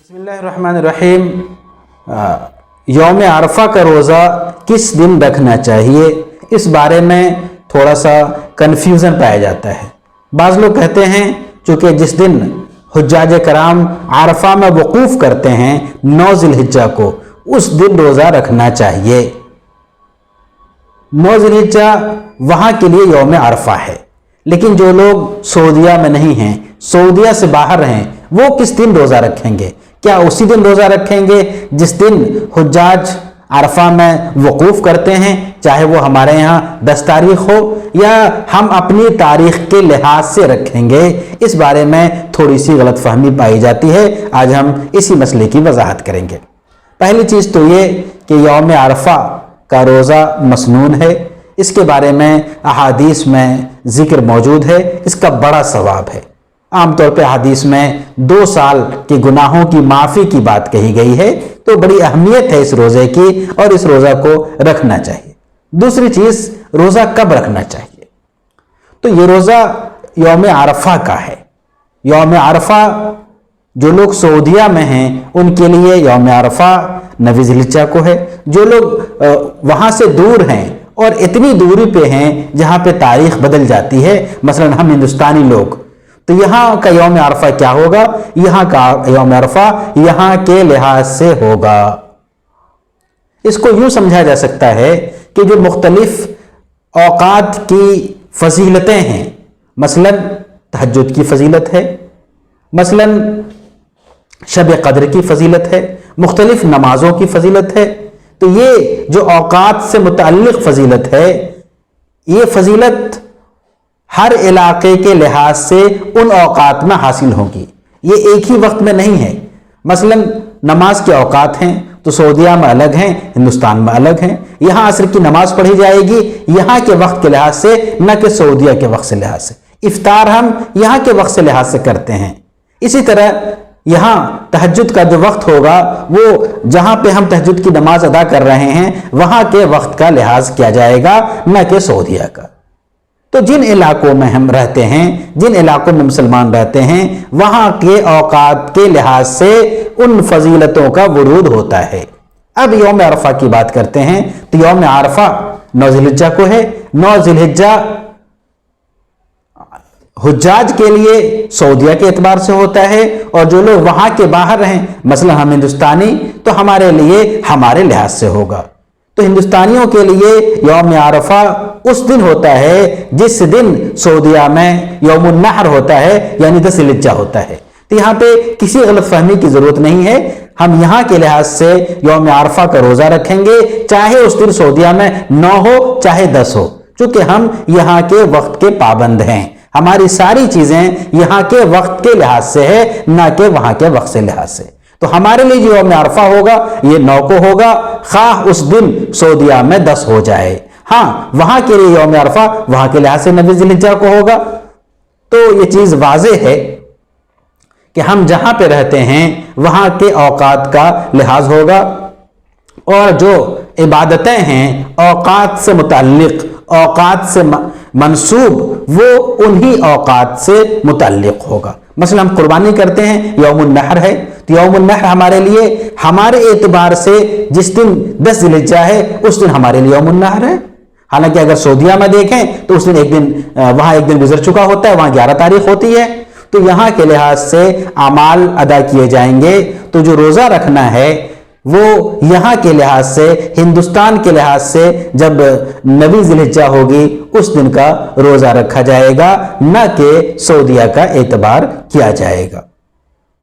बिस्मिल्लाहिर्रहमानिर्रहीम। यौम अरफा का रोज़ा किस दिन रखना चाहिए, इस बारे में थोड़ा सा कन्फ्यूज़न पाया जाता है। बाज़ लोग कहते हैं चूँकि जिस दिन हुज्जाज कराम अरफा में वकूफ़ करते हैं 9 ज़िलहिज्जा को, उस दिन रोज़ा रखना चाहिए। 9 ज़िलहिज्जा वहाँ के लिए यौम अरफा है, लेकिन जो लोग सऊदीया में नहीं हैं, सऊदीया से बाहर हैं, वो किस दिन रोज़ा रखेंगे? क्या उसी दिन रोज़ा रखेंगे जिस दिन हुज्जाज अरफा में वकूफ़ करते हैं, चाहे वो हमारे यहाँ 10 तारीख हो, या हम अपनी तारीख के लिहाज से रखेंगे? इस बारे में थोड़ी सी गलतफहमी पाई जाती है। आज हम इसी मसले की वजाहत करेंगे। पहली चीज़ तो ये कि यौम अरफा का रोज़ा मसनून है, इसके बारे में अहादीस में ज़िक्र मौजूद है, इसका बड़ा सवाब है। आमतौर पर हदीस में 2 साल के गुनाहों की माफ़ी की बात कही गई है, तो बड़ी अहमियत है इस रोज़े की और इस रोज़ा को रखना चाहिए। दूसरी चीज़, रोज़ा कब रखना चाहिए? तो ये रोज़ा यौम अरफा का है। यौम अरफा जो लोग सऊदीया में हैं उनके लिए यौम अरफा 9 ज़िलहिज्जा को है। जो लोग वहाँ से दूर हैं और इतनी दूरी पे हैं जहाँ पे तारीख बदल जाती है, मसलन हम हिंदुस्तानी लोग, तो यहाँ का यौम अरफा क्या होगा? यहाँ का यौम अरफा यहाँ के लिहाज से होगा। इसको यूँ समझा जा सकता है कि जो मुख्तलिफ औकात की फजीलतें हैं, मसलन तहज्जुद की फजीलत है, मसलन शब क़द्र की फजीलत है, मुख्तलिफ नमाजों की फजीलत है, तो ये जो औकात से मुतअल्लिक़ फजीलत है, ये फजीलत हर इलाके के लिहाज से उन औकात में हासिल होगी। ये एक ही वक्त में नहीं है। मसलन नमाज के औकात हैं तो सऊदीया में अलग हैं, हिंदुस्तान में अलग हैं। यहाँ असर की नमाज पढ़ी जाएगी यहाँ के वक्त के लिहाज से, न कि सऊदीया के वक्त से लिहाज से। इफ्तार हम यहाँ के वक्त से लिहाज से करते हैं। इसी तरह यहाँ तहज्जुद का जो वक्त होगा, वो जहाँ पे हम तहज्जुद की नमाज अदा कर रहे हैं वहाँ के वक्त का लिहाज किया जाएगा, न कि सऊदीया का। तो जिन इलाकों में हम रहते हैं, जिन इलाकों में मुसलमान रहते हैं, वहाँ के औकात के लिहाज से उन फजीलतों का वरूद होता है। अब यौम अरफा की बात करते हैं, तो यौम अरफा 9 ज़िलहिज्जा को है। 9 ज़िलहिज्जा हुज्जाज के लिए सऊदीया के एतबार से होता है, और जो लोग वहाँ के बाहर हैं, मसलन हम हिंदुस्तानी, तो हमारे लिए हमारे लिहाज से होगा। तो हिंदुस्तानियों के लिए यौम अरफा उस दिन होता है जिस दिन सऊदीया में यौमुन नहर होता है, यानी 10 ज़िलहिज्जा होता है। तो यहाँ पे किसी गलतफहमी की जरूरत नहीं है। हम यहाँ के लिहाज से यौम अरफा का रोज़ा रखेंगे, चाहे उस दिन सऊदीया में 9 हो चाहे 10 हो, क्योंकि हम यहाँ के वक्त के पाबंद हैं। हमारी सारी चीज़ें यहाँ के वक्त के लिहाज से है, ना कि वहाँ के वक्त से लिहाज से। तो हमारे लिए जो यौम अरफा होगा ये 9 को होगा, खाह उस दिन सऊदीया में 10 हो जाए। हाँ, वहां के लिए यौम अरफा वहां के लिहाज से 9 ज़िलहिज्जा को होगा। तो ये चीज वाज़ेह है कि हम जहां पे रहते हैं वहां के औकात का लिहाज होगा, और जो इबादतें हैं औकात से मुतअल्लिक़, औकात से मंसूब, वो उन्हीं औकात से मुतअल्लिक़ होगा। मसलन हम कुर्बानी करते हैं, यौमुन नहर है, तो यौमुन नहर हमारे लिए हमारे एतबार से जिस दिन 10 ज़िलहिज्जा है उस दिन हमारे लिए यौमुन नहर है। हालांकि अगर सऊदीया में देखें तो उस दिन वहां एक दिन गुजर चुका होता है, वहां 11 तारीख होती है। तो यहाँ के लिहाज से अमाल अदा किए जाएंगे। तो जो रोज़ा रखना है वो यहाँ के लिहाज से, हिंदुस्तान के लिहाज से जब 9 ज़िलहिज्जा होगी उस दिन का रोज़ा रखा जाएगा, न कि सऊदीया का एतबार किया जाएगा।